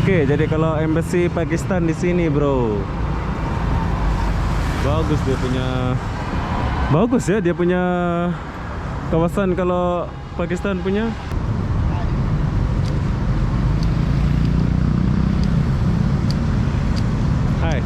Oke, jadi kalau embassy Pakistan di sini, bro. Bagus dia punya. Bagus ya dia punya kawasan kalau Pakistan punya. Hai.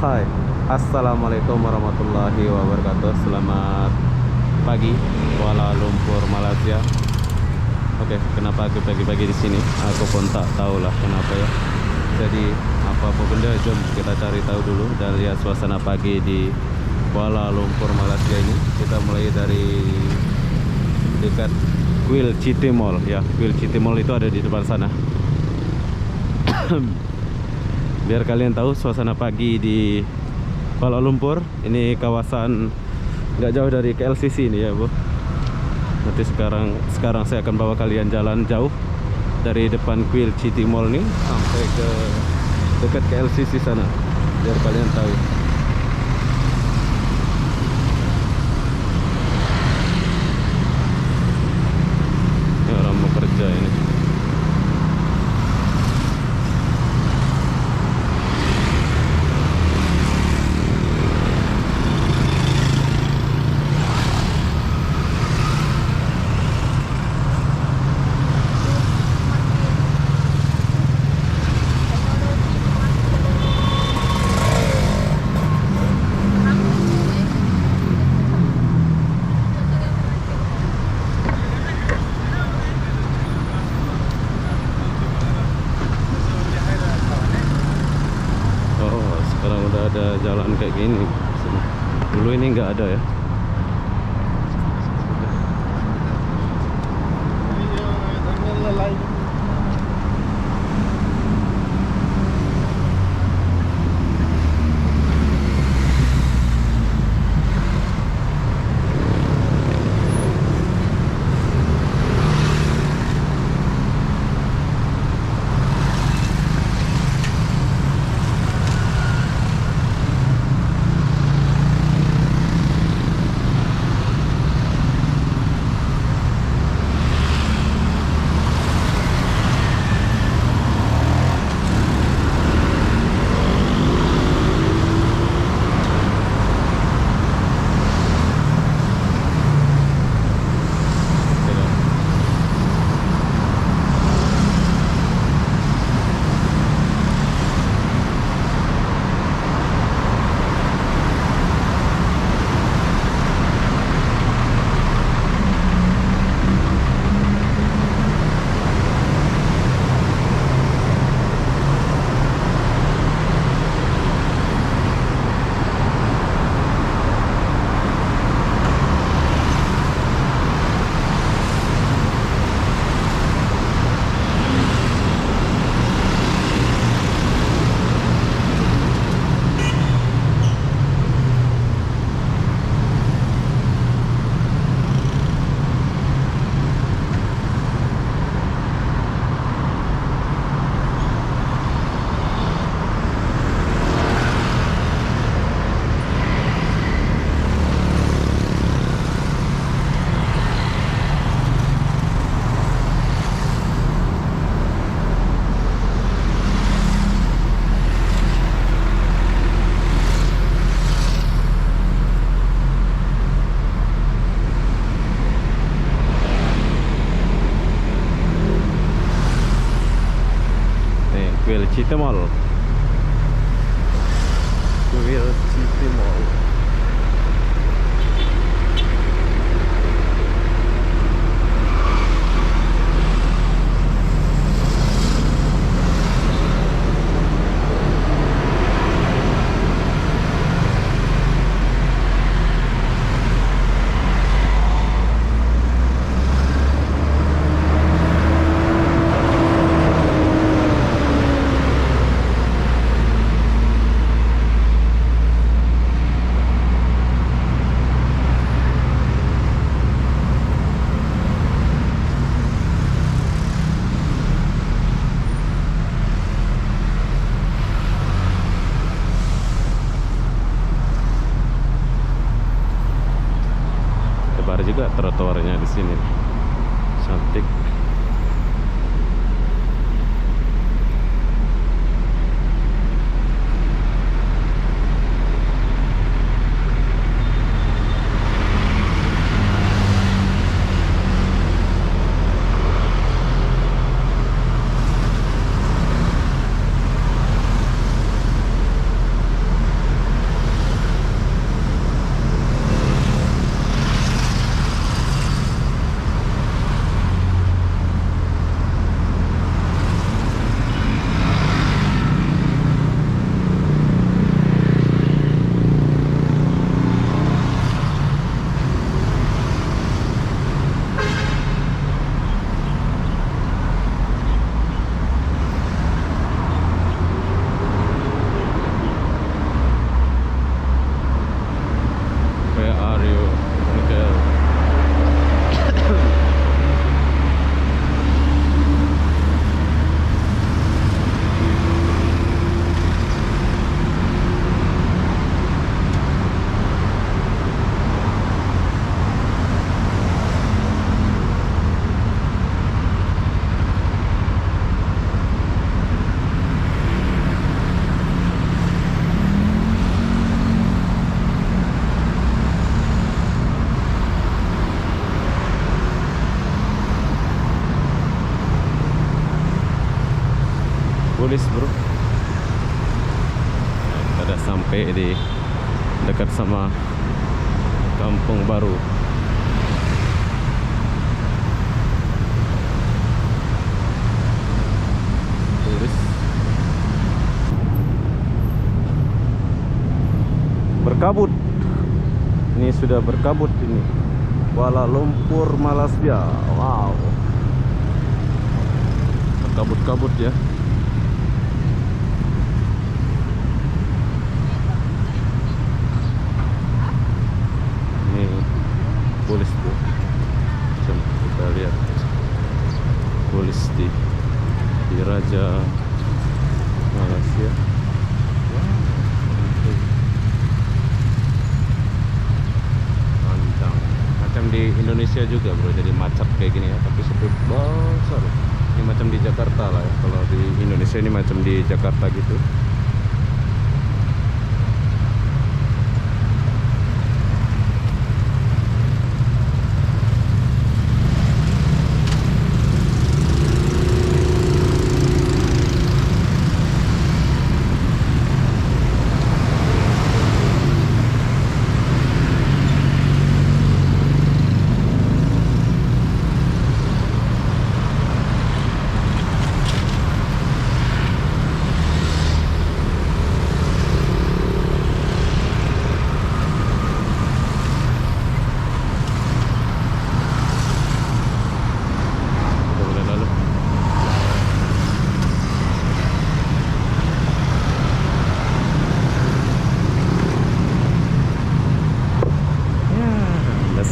Hai, assalamualaikum warahmatullahi wabarakatuh. Selamat pagi, Kuala Lumpur, Malaysia. Oke, kenapa aku pagi-pagi di sini? Aku pun tak tahulah kenapa ya. Jadi apa benda, jom kita cari tahu dulu dari suasana pagi di Kuala Lumpur, Malaysia ini. Kita mulai dari dekat Kuil City Mall ya. Kuil City Mall itu ada di depan sana. Biar kalian tahu suasana pagi di Kuala Lumpur. Ini kawasan nggak jauh dari KLCC ini ya, Bu. Nanti sekarang saya akan bawa kalian jalan jauh dari depan Kuil City Mall nih sampai ke dekat KLCC sana, biar kalian tahu. Ini orang mau kerja ini. Sekarang udah ada jalan kayak gini. Dulu ini nggak ada ya. Kuil City Mall. Kuil City Mall. juga trotoarnya di sini. Cantik. Where are you, Miguel? Polis bro. Kita udah sampai di dekat sama Kampung Baru. Polis berkabut. Ini sudah berkabut ini. Kuala Lumpur, Malaysia. Wow. Berkabut-kabut ya. Polis tuh, coba kita lihat polis di Raja Malaysia. Panjang, macam di Indonesia juga bro, jadi macet kayak gini ya, tapi sebut besar. Ini macam di Jakarta lah ya, kalau di Indonesia ini macam di Jakarta gitu.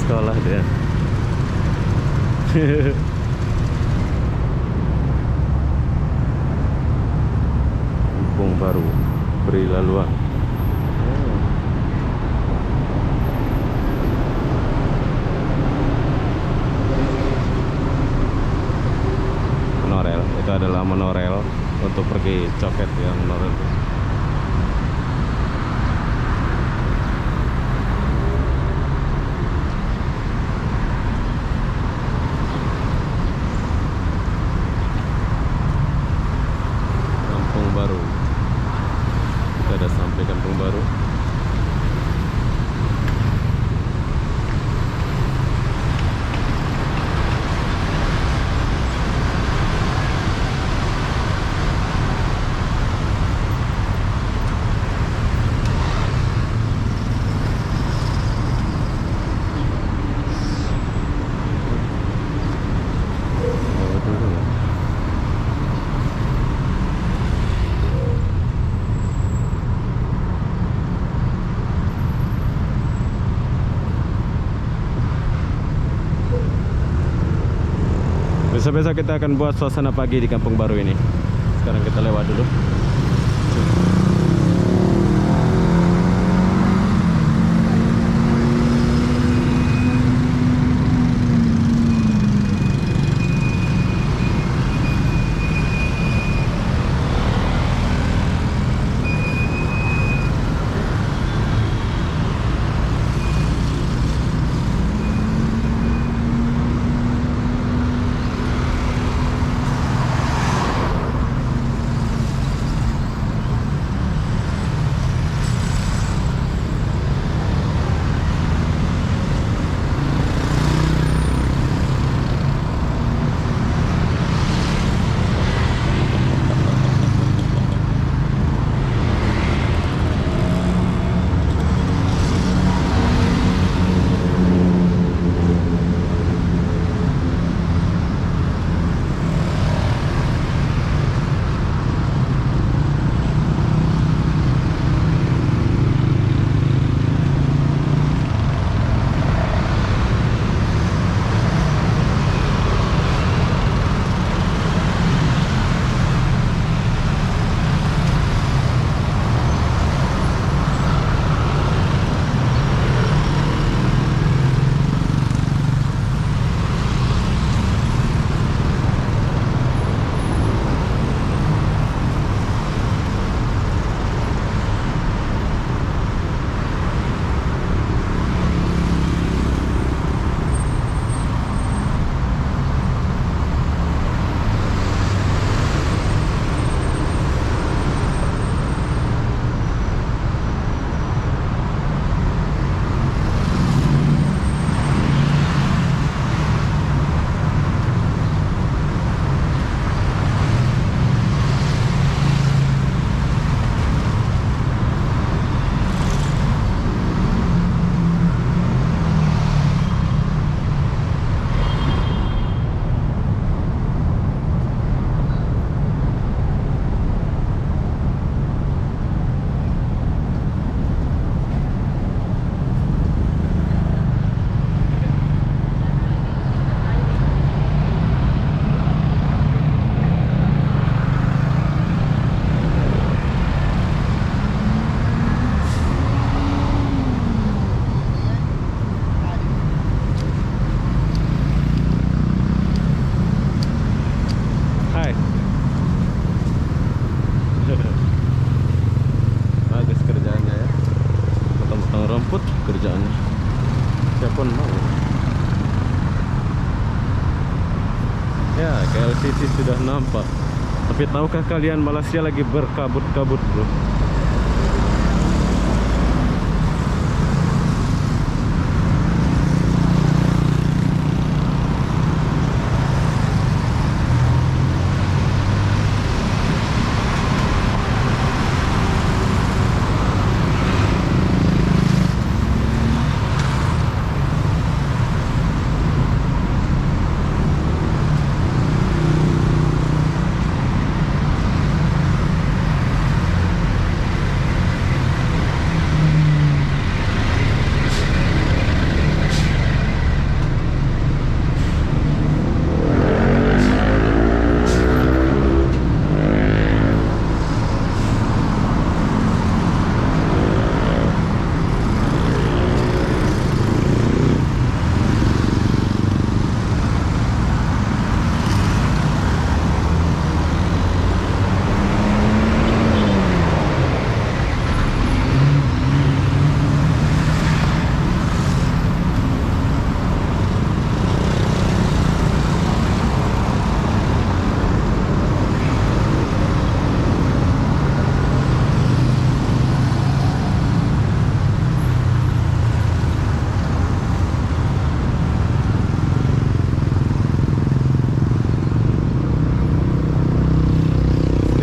Sekolah dia. Kampung Baru, beri laluan. Monorel, itu adalah monorel untuk pergi coket yang monorel. Baru, kita udah sampai Kampung Baru. Biasa-biasa kita akan buat suasana pagi di Kampung Baru ini. Sekarang kita lewat dulu. rumput kerjaannya. Siapa mau? Ya, KLCC sudah nampak. Tapi tahukah kalian Malaysia lagi berkabut-kabut, bro?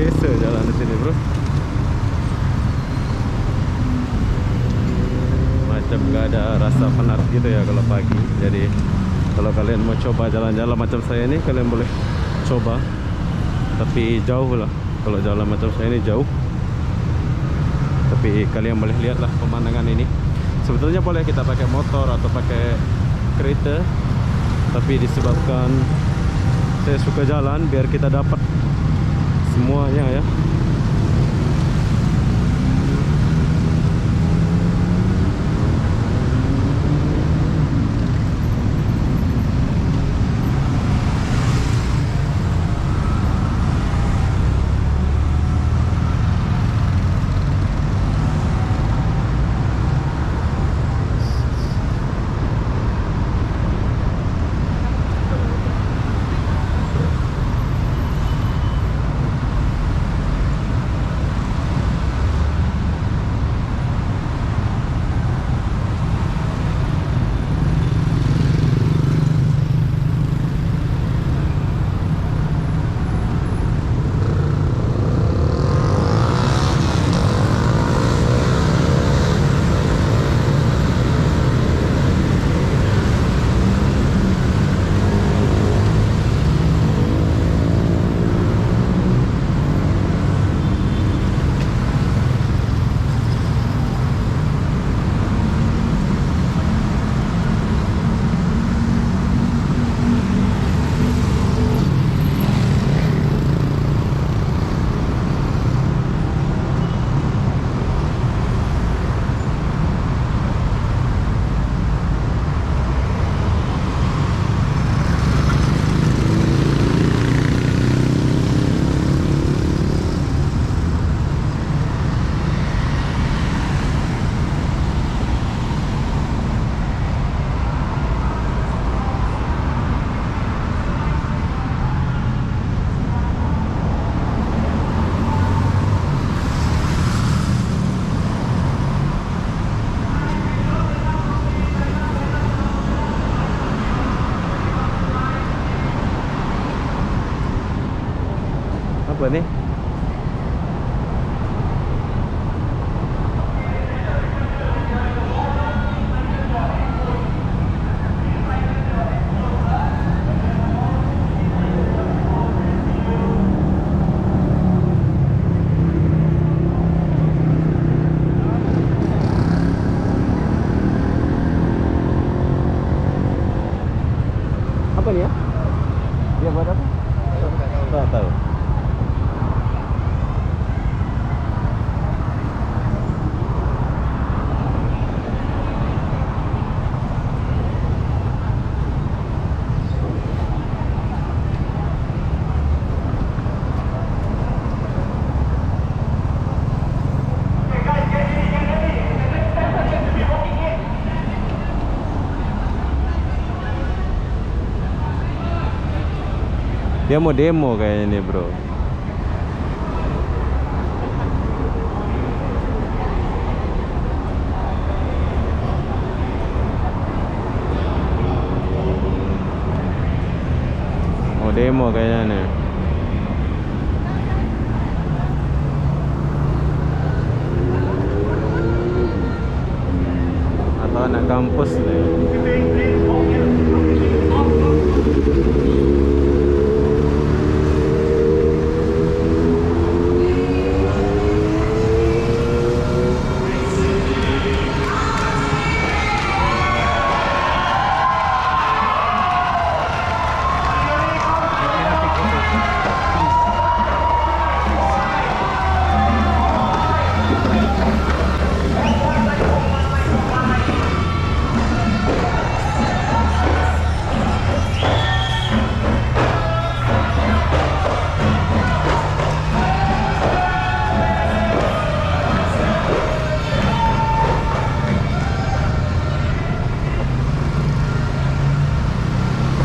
Desa jalan di sini, bro. Macam nggak ada rasa penat gitu ya kalau pagi. Jadi kalau kalian mau coba jalan-jalan macam saya ini, kalian boleh coba. Tapi jauh lah. Kalau jalan macam saya ini jauh. Tapi kalian boleh lihatlah pemandangan ini. Sebetulnya boleh kita pakai motor atau pakai kereta. Tapi disebabkan saya suka jalan biar kita dapat semuanya ya. Dia mau demo kayaknya nih, bro. Mau demo kayaknya nih. Atau anak kampus nih.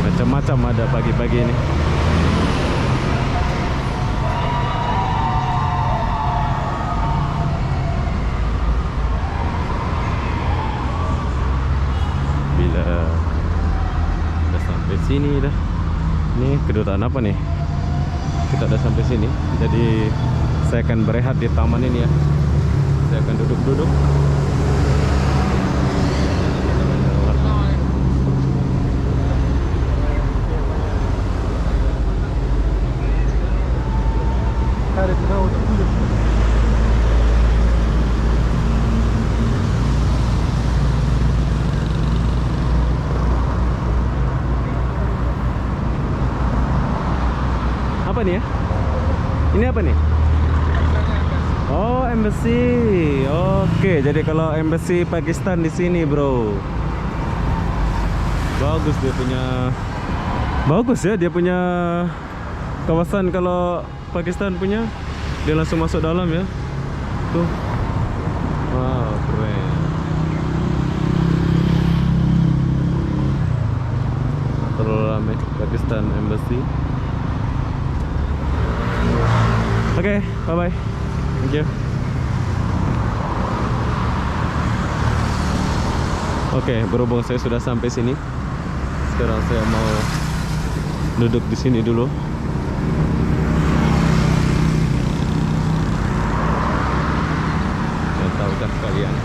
Macam-macam ada pagi-pagi ini. Bila udah sampai sini dah. Ini kedutaan apa nih? Kita udah sampai sini. Jadi saya akan berehat di taman ini ya. Saya akan duduk-duduk. Apa nih ya? Ini apa nih? Oh, embassy. Oke, jadi kalau embassy Pakistan di sini, bro. Bagus dia punya. Bagus ya dia punya kawasan. Kalau Pakistan punya, dia langsung masuk dalam ya. Tuh. Wow, keren. Terlalu ramai Pakistan embassy. Oke, bye-bye. Thank you. Oke, berhubung saya sudah sampai sini. Sekarang saya mau duduk di sini dulu. Dan tahukah kalian,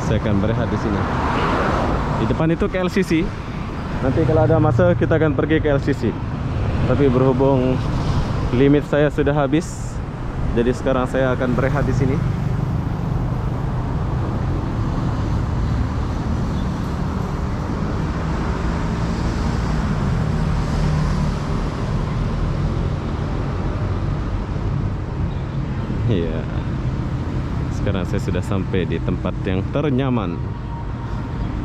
saya akan berehat di sini. Di depan itu KLCC. Nanti kalau ada masa kita akan pergi ke LCC. Tapi berhubung limit saya sudah habis, jadi sekarang saya akan berehat di sini. Iya. Sekarang saya sudah sampai di tempat yang ternyaman.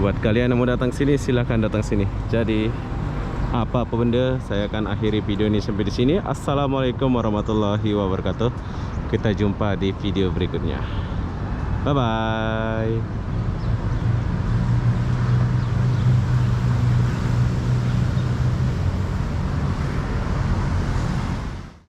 Buat kalian yang mau datang sini, silahkan datang sini. Jadi apa benda, saya akan akhiri video ini sampai di sini. Assalamualaikum warahmatullahi wabarakatuh. Kita jumpa di video berikutnya. Bye bye.